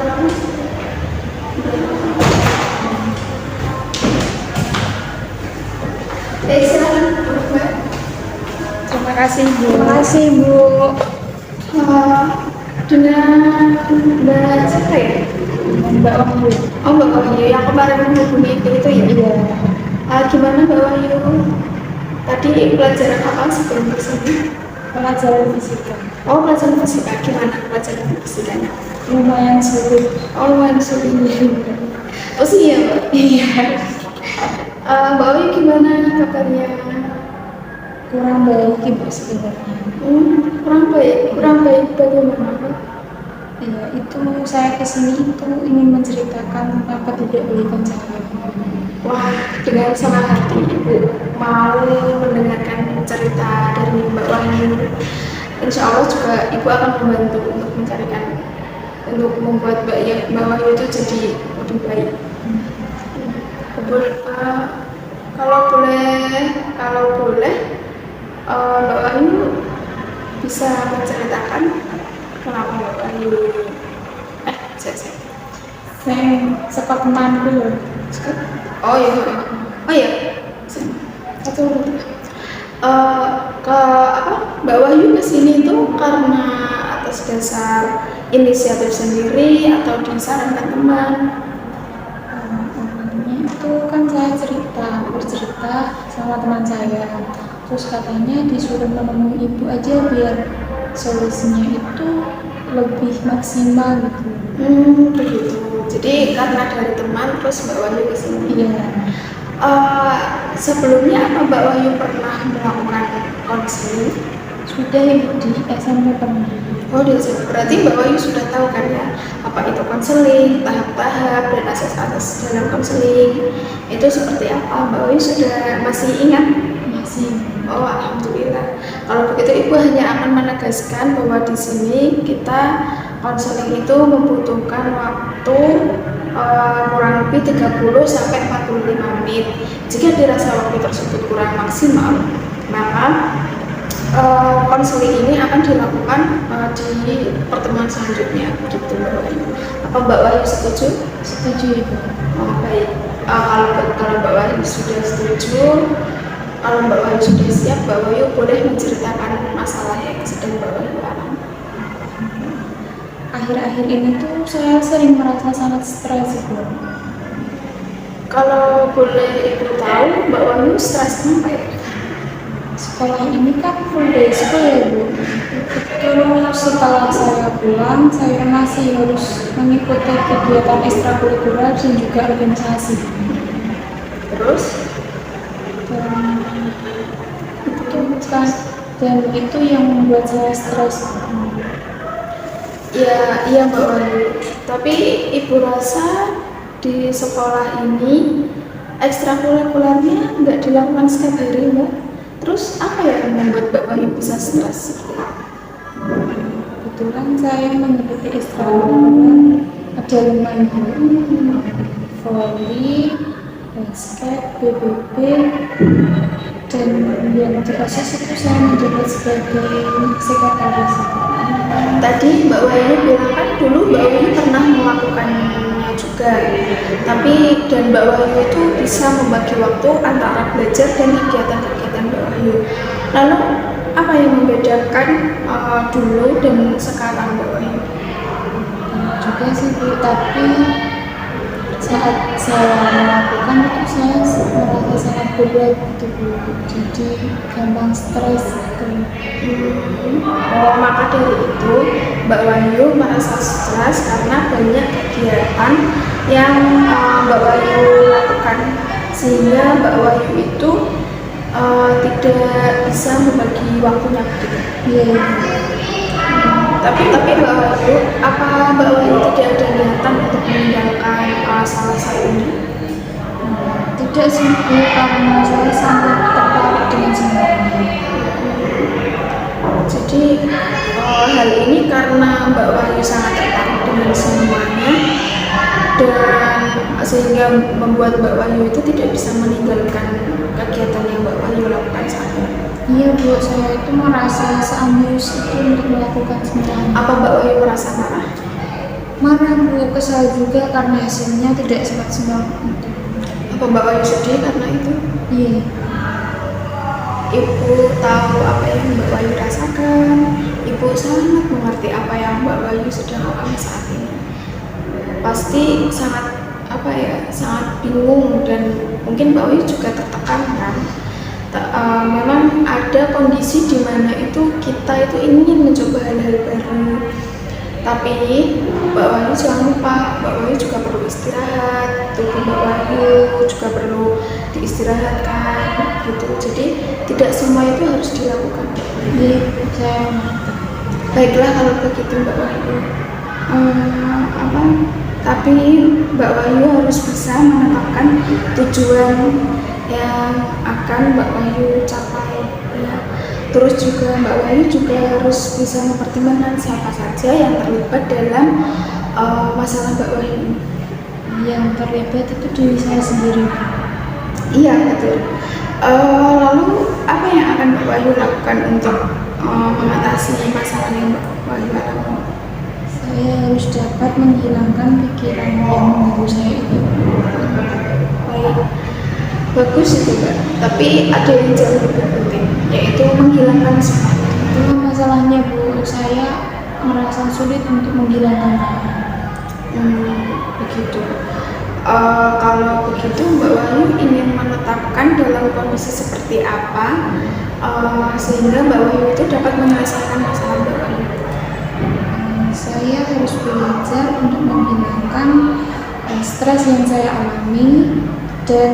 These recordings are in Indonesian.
kamu? Silakan, Mbak. Terima kasih Bu. Terima kasih, Bu. Dengan Mbak siapa ya? Mbak Wahyu. Oh, Mbak Wahyu yang kemarin menghubungi itu ya? Iya. Gimana Mbak Wahyu? Tadi pelajaran apa sebelum kesini? Pelajaran fisika. Oh, pelajaran fisika. Gimana pelajaran fisikanya? Lumayan sulit. Oh, lumayan sulit. Oh sih ya, Mbak? Iya. Mbak Wahyu gimana kabarnya? Kurang baik Ibu sebenarnya. Kurang baik bagaimana, Mbak? Iya, itu saya kesini itu ingin menceritakan apa tidak belikan saya. Wah, dengan senang hati Ibu mau mendengarkan cerita dari Mbak Wahyu. Insya Allah juga Ibu akan membantu untuk untuk membuat Mbak Wahyu itu jadi lebih baik. Kalau boleh, Mbak Wahyu bisa menceritakan kenapa Mbak Wahyu Saya sempat mandul. oh iya satu ke Mbak Wahyu kesini itu karena atas dasar inisiatif sendiri atau disarankan teman? Awalnya itu kan saya bercerita sama teman saya. Terus katanya disuruh menemui ibu aja biar solusinya itu lebih maksimal gitu. Begitu. Jadi karena dari teman terus Mbak Wahyu kesini. Iya. Sebelumnya apa Mbak Wahyu pernah melakukan konseling? Sudah Ibu di SMP pernah. Oh, berarti Mbak Wahyu sudah tahu kan ya apa itu konseling, tahap-tahap dan asas-asas dalam konseling itu seperti apa? Mbak Wahyu sudah masih ingat? Masih. Oh, alhamdulillah. Kalau begitu Ibu hanya akan menegaskan bahwa di sini kita konseling itu membutuhkan waktu kurang lebih 30 sampai 45 menit. Jika dirasa waktu tersebut kurang maksimal, maka konseling ini akan dilakukan di pertemuan selanjutnya. Gitu Mbak Wahyu. Apa Mbak Wahyu setuju? Setuju Ibu. Oh, baik. Kalau Mbak Wahyu sudah setuju, kalau Mbak Wahyu sudah siap, Mbak Wahyu boleh menceritakan masalah yang sedang Mbak Wahyu alami. Akhir-akhir ini tuh saya sering merasa sangat stres Ibu. Kalau boleh Ibu tahu, Mbak Wahyu stres kenapa ya? Sekolah ini kan full day school ya Bu. Terus setelah saya pulang, saya masih harus mengikuti kegiatan ekstrakurikuler dan juga organisasi. Terus? Dan itu yang membuat saya stres. Ya, iya Mbak Wahyu. Tapi Ibu rasa di sekolah ini ekstrakurikulernya nggak dilakukan setiap hari, Mbak? Terus apa yang membuat Mbak Wahyu bisa stres? Kebetulan saya mengikuti ekstrakurikuler ada 5 volley, basket, BBB, dan yang di OSIS itu saya menjabat sebagai sekretaris. Tadi Mbak Wahyu bilang kan dulu Mbak Wahyu pernah melakukannya juga, dan Mbak Wahyu itu bisa membagi waktu antara belajar dan kegiatan-kegiatan Mbak Wahyu. Lalu apa yang membedakan dulu dan sekarang Mbak Wahyu? Juga sih Bu, tapi saat saya melakukan itu saya merasa sangat berat gitu Bu, jadi gampang stres gitu. Maka dari itu Mbak Wahyu merasa stres karena banyak kegiatan yang Mbak Wahyu lakukan, sehingga Mbak Wahyu itu tidak bisa membagi waktunya gitu. Iya. Tapi Mbak Wahyu, apa Mbak Wahyu tidak ada niatan untuk meninggalkan salah satunya? Tidak sih Bu, karena saya sangat tertarik dengan semuanya. Jadi hal ini karena Mbak Wahyu sangat tertarik dengan semuanya dan sehingga membuat Mbak Wahyu itu tidak bisa meninggalkan kegiatan yang Mbak Wahyu lakukan saat ini. Iya Bu, saya itu merasa seambisius itu untuk melakukan semuanya. Apa Mbak Wahyu merasa marah? marah Bu, kesal juga karena hasilnya tidak semaksimal itu. Apa Mbak Wahyu sedih karena itu? Iya. Ibu tahu apa yang Mbak Wahyu rasakan. Ibu sangat mengerti apa yang Mbak Wahyu sedang alami saat ini. Pasti sangat sangat bingung, dan mungkin Mbak Wahyu juga tertekan kan. Memang ada kondisi di mana itu kita itu ingin mencoba hal-hal baru, tapi Mbak Wahyu jangan lupa, Mbak Wahyu juga perlu istirahat, tubuh Mbak Wahyu juga perlu diistirahatkan gitu. Jadi tidak semua itu harus dilakukan. Iya, saya mengerti. Baiklah kalau begitu Mbak Wahyu. Tapi Mbak Wahyu harus bisa menetapkan tujuan yang akan Mbak Wahyu capai ya. Terus juga Mbak Wahyu juga harus bisa mempertimbangkan siapa saja yang terlibat dalam masalah Mbak Wahyu. Yang terlibat itu diri saya sendiri. Iya betul. Lalu apa yang akan Mbak Wahyu lakukan untuk mengatasi masalah yang Mbak Wahyu alami? Saya harus dapat menghilangkan pikiran yang mengganggu saya itu. Baik, bagus itu Mbak. Tapi ada yang jauh lebih penting, yaitu menghilangkan semua. Itulah masalahnya Bu, saya merasa sulit untuk menghilangkannya. Begitu. Kalau begitu Mbak Wahyu ingin menetapkan dalam kondisi seperti apa sehingga Mbak Wahyu itu dapat menyelesaikan masalah Mbak Wahyu? Saya harus belajar untuk menghilangkan stres yang saya alami, dan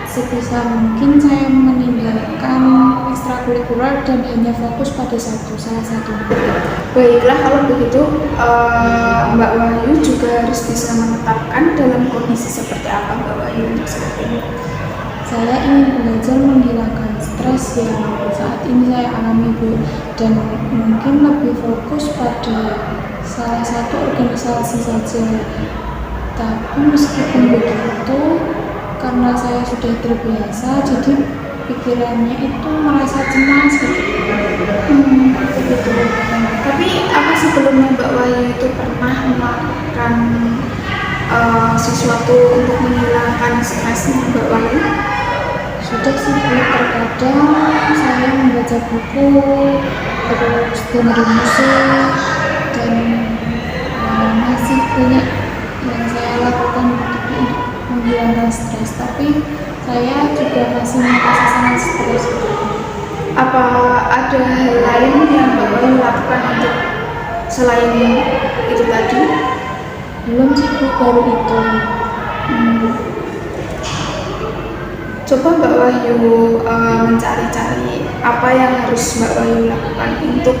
sebisa mungkin saya meninggalkan ekstrakurikuler dan hanya fokus pada salah satu. Baiklah kalau begitu Mbak Wahyu juga harus bisa menetapkan dalam kondisi seperti apa Mbak Wahyu untuk saat ini. Saya ingin belajar menghilangkan stres yang saat ini saya alami Bu, dan mungkin lebih fokus pada salah satu organisasi saja. Tapi meskipun begitu, karena saya sudah terbiasa, jadi pikirannya itu merasa cemas gitu. Begitu. Tapi apa sebelumnya Mbak Wahyu itu pernah melakukan sesuatu untuk menghilangkan stresnya Mbak Wahyu? Sudah sih Bu, terkadang saya membaca buku, terus dengerin musik, dan masih banyak yang saya lakukan untuk menghilangkan stres. Tapi saya juga masih merasa sangat stres. Apa ada hal lain yang Mbak Wahyu lakukan untuk selain itu tadi? Belum sih Bu, baru itu. Coba Mbak Wahyu mencari-cari apa yang harus Mbak Wahyu lakukan untuk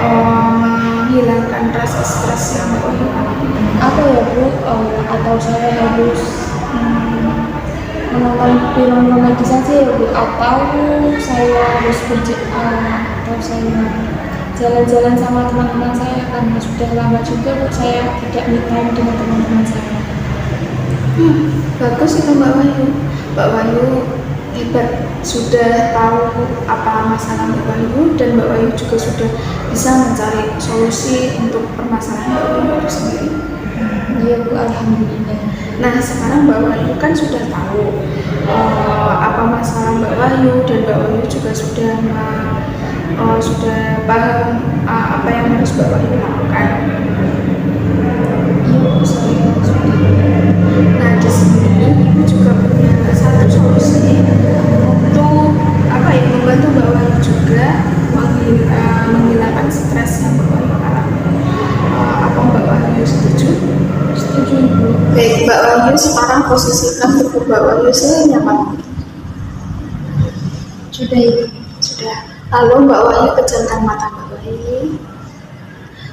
menghilangkan rasa stres yang Mbak Wahyu alami. Apa ya Bu? Atau saya harus menonton film romantis saja ya Bu? Atau saya harus atau saya jalan-jalan sama teman-teman saya, karena sudah lama juga Bu saya tidak me time dengan teman-teman saya. Bagus itu Mbak Wahyu. Mbak Wahyu hebat, sudah tahu apa masalah Mbak Wahyu, dan Mbak Wahyu juga sudah bisa mencari solusi untuk permasalahan Mbak Wahyu itu sendiri. Iya Bu, alhamdulillah. Nah sekarang Mbak Wahyu kan sudah tahu apa masalah Mbak Wahyu, dan Mbak Wahyu juga sudah paham apa yang harus Mbak Wahyu lakukan. Iya Bu, saya sudah. Nah di sini Ibu juga punya satu solusi untuk membantu Mbak Wahyu juga menghilangkan stres yang Mbak Wahyu alami. Apa Mbak Wahyu setuju? Setuju Bu. Baik Mbak Wahyu, sekarang posisikan tubuh Mbak Wahyu senyaman mungkin. Sudah Ibu. Sudah. Lalu Mbak Wahyu pejamkan mata Mbak Wahyu,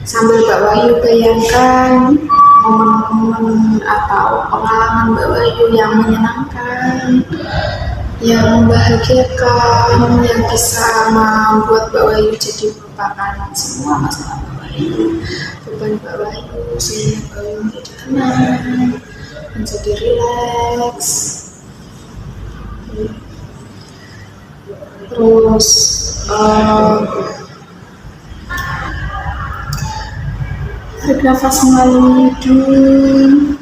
sambil Mbak Wahyu bayangkan momen-momen atau pengalaman Mbak Wahyu yang menyenangkan, yang membahagiakan, yang bisa membuat Mbak Wahyu jadi melupakan semua masalah Mbak Wahyu, beban Mbak Wahyu, sehingga Mbak Wahyu menjadi tenang, menjadi rileks. Terus Tarik nafas melalui hidung,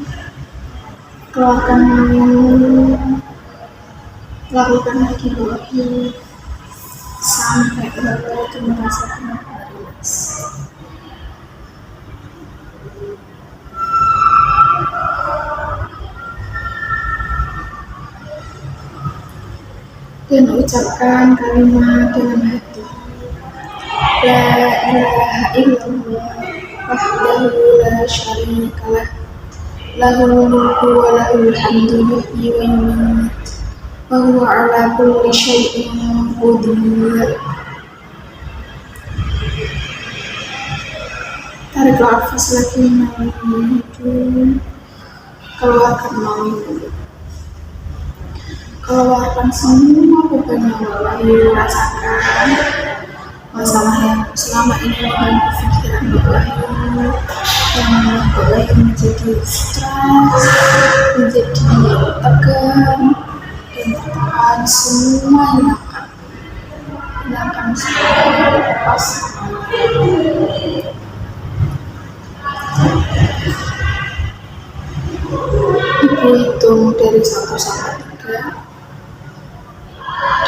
keluarkan mulut, lakukan lagi bawah sampai bawahi itu merasakan rileks. Dan ucapkan kalimat dengan hati. La ilaha illallah wahdahu la syarika lah, lahul mulku wa lahul hamdu yuhyi wa yumiit wa huwa ala kulli syai'in qadir. Tarik nafas lagi melalui hidung, keluarkan melalui mulut. Keluarkan semua beban yang Mbak Wahyu rasakan, masalah yang selama ini mengganggu pikiran Mbak Wahyu, yang membuat Mbak Wahyu menjadi stres, menjadi tegang dan tertekan. Semua hilangkan semua, lepas. Ibu hitung dari 1 sampai 3.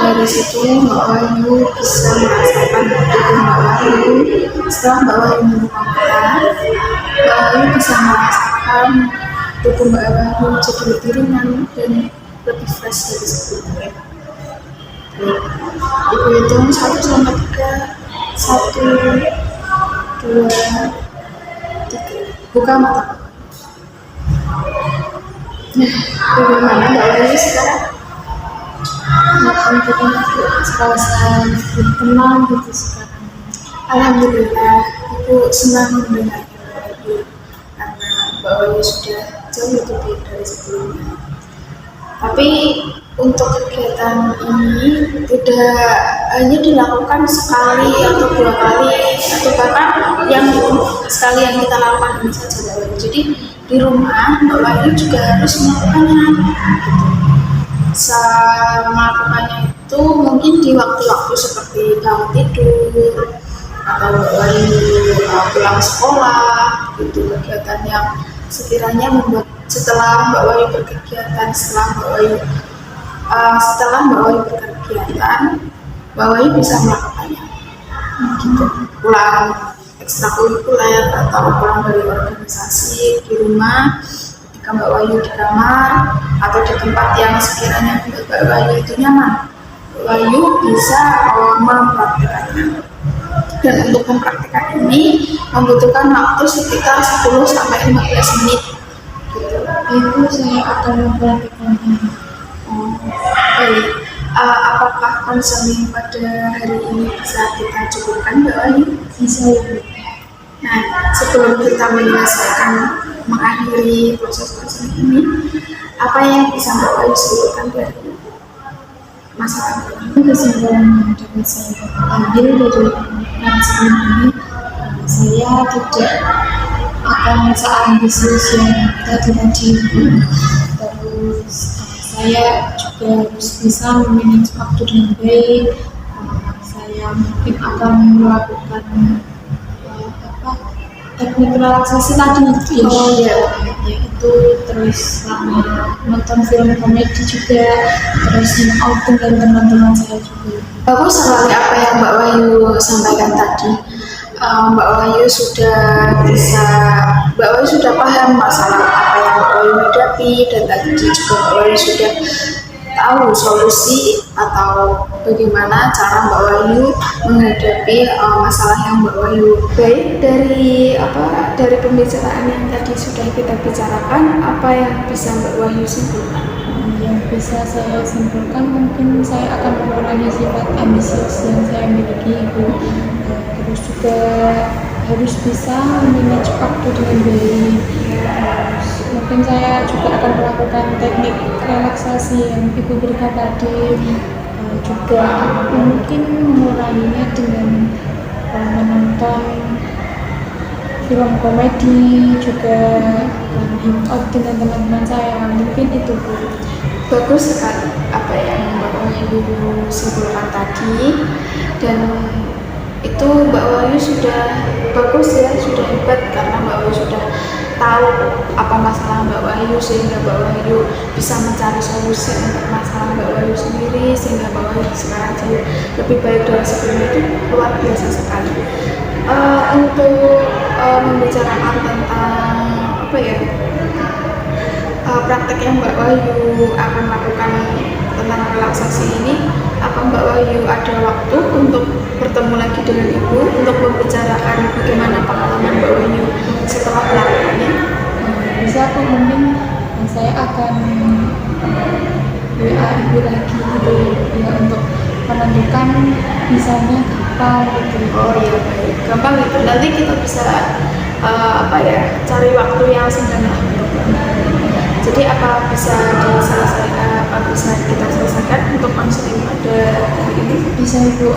Dari situ Mbak Wahyu bisa merasakan tubuh Mbak Wahyu. Setelah Mbak Wahyu menuangkan, Mbak Wahyu bisa merasakan tubuh Mbak Wahyu jadi lebih ringan dan lebih fresh dari sebelumnya. Ibu hitung 1 sampai 3. 1, 2, 3. Buka mata. Nah, bagaimana Mbak Wahyu sekarang? Serasa lebih tenang gitu sekarang. Alhamdulillah, Ibu senang mendengarnya Ibu, karena Mbak Wahyu sudah jauh lebih baik dari sebelumnya. Tapi untuk kegiatan ini tidak hanya dilakukan sekali atau 2 kali atau bahkan yang sekali yang kita lakukan ini saja Mbak Wahyu. Jadi di rumah Mbak Wahyu juga harus melakukannya. Melakukannya itu mungkin di waktu-waktu seperti bangun tidur atau pulang sekolah, gitu, kegiatan yang sekiranya membuat setelah Mbak Wahyu berkegiatan, setelah Mbak Wahyu berkegiatan, Mbak Wahyu bisa melakukannya, gitu. Pulang ekstrakurikuler atau pulang dari organisasi di rumah, ketika Mbak Wahyu di kamar atau di tempat yang sekiranya Mbak Wahyu itu nyaman, Mbak Wahyu bisa mempraktikkannya. Dan untuk mempraktikkan ini membutuhkan waktu sekitar 10 sampai 15 menit. Itu saya akan mempraktikkannya. Baik. Apakah konseling pada hari ini bisa kita cukupkan Mbak Wahyu? Bisa ya Bu. Nah, sebelum kita menyelesaikan mengakhiri proses konseling ini, apa yang bisa Mbak Wahyu sebutkan dari masalah ini? Kesimpulan yang dapat saya ambil dari konseling ini, saya tidak akan seambisius yang tadi. Terus saya juga harus bisa memanage waktu dengan baik. Saya mungkin akan melakukan teknik relaksasi tadi itu yaitu terus nonton film komedi juga, terus hangout dengan teman-teman saya juga. Bagus sekali apa yang Mbak Wahyu sampaikan tadi. Mbak Wahyu sudah paham masalah apa yang Mbak Wahyu hadapi, dan tadi juga Mbak Wahyu sudah tahu solusi atau bagaimana cara Mbak Wahyu menghadapi masalah yang Mbak Wahyu. Baik, dari pembicaraan yang tadi sudah kita bicarakan, apa yang bisa Mbak Wahyu simpulkan? Yang bisa saya simpulkan, mungkin saya akan mengurangi sifat ambisius yang saya miliki Ibu. Terus juga harus bisa manage waktu dengan baik. Terus mungkin saya juga akan melakukan teknik relaksasi yang Ibu berikan tadi. Juga mungkin menguranginya dengan menonton film komedi, juga hangout dengan teman-teman saya. Mungkin itu Bu. Bagus sekali apa yang Mbak Wahyu simpulkan tadi, dan itu Mbak Wahyu sudah bagus ya, sudah hebat karena Mbak Wahyu sudah tahu apa masalah Mbak Wahyu sehingga Mbak Wahyu bisa mencari solusi untuk masalah Mbak Wahyu sendiri sehingga Mbak Wahyu sekarang jauh lebih baik dari sebelumnya. Itu luar biasa sekali. Untuk membicarakan tentang apa ya, praktek yang Mbak Wahyu akan lakukan tentang relaksasi ini, apa Mbak Wahyu ada waktu untuk bertemu lagi dengan Ibu untuk membicarakan bagaimana pengalaman Mbak Wahyu setelah melakukannya? Bisa aku mungkin saya akan WA ibu lagi gitu ya untuk menentukan misalnya kapan gitu. Oh iya, baik, gampang gitu. Nanti kita bisa apa ya, cari waktu yang senggang lah untuk jadi apa bisa diselesaikan, apa bisa kita selesaikan untuk konseling pada hari ini? Bisa ibu,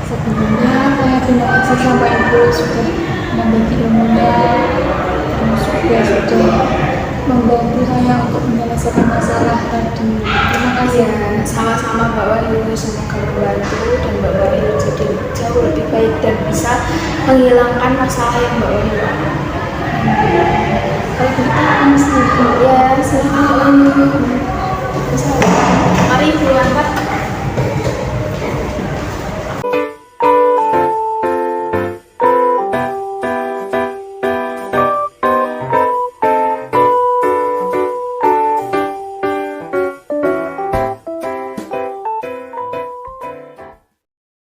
sebelumnya saya terima kasih sampai ibu sudah membagi ilmunya, terus juga sudah membantu saya untuk menyelesaikan masalah tadi. Terima kasih. Ya, sama-sama Mbak Wahyu, semoga membantu dan Mbak Wahyu jadi jauh lebih baik dan bisa menghilangkan masalah yang Mbak Wahyu alami. Kalau kita mesti Ya, silakan. Mari Ibu angkat.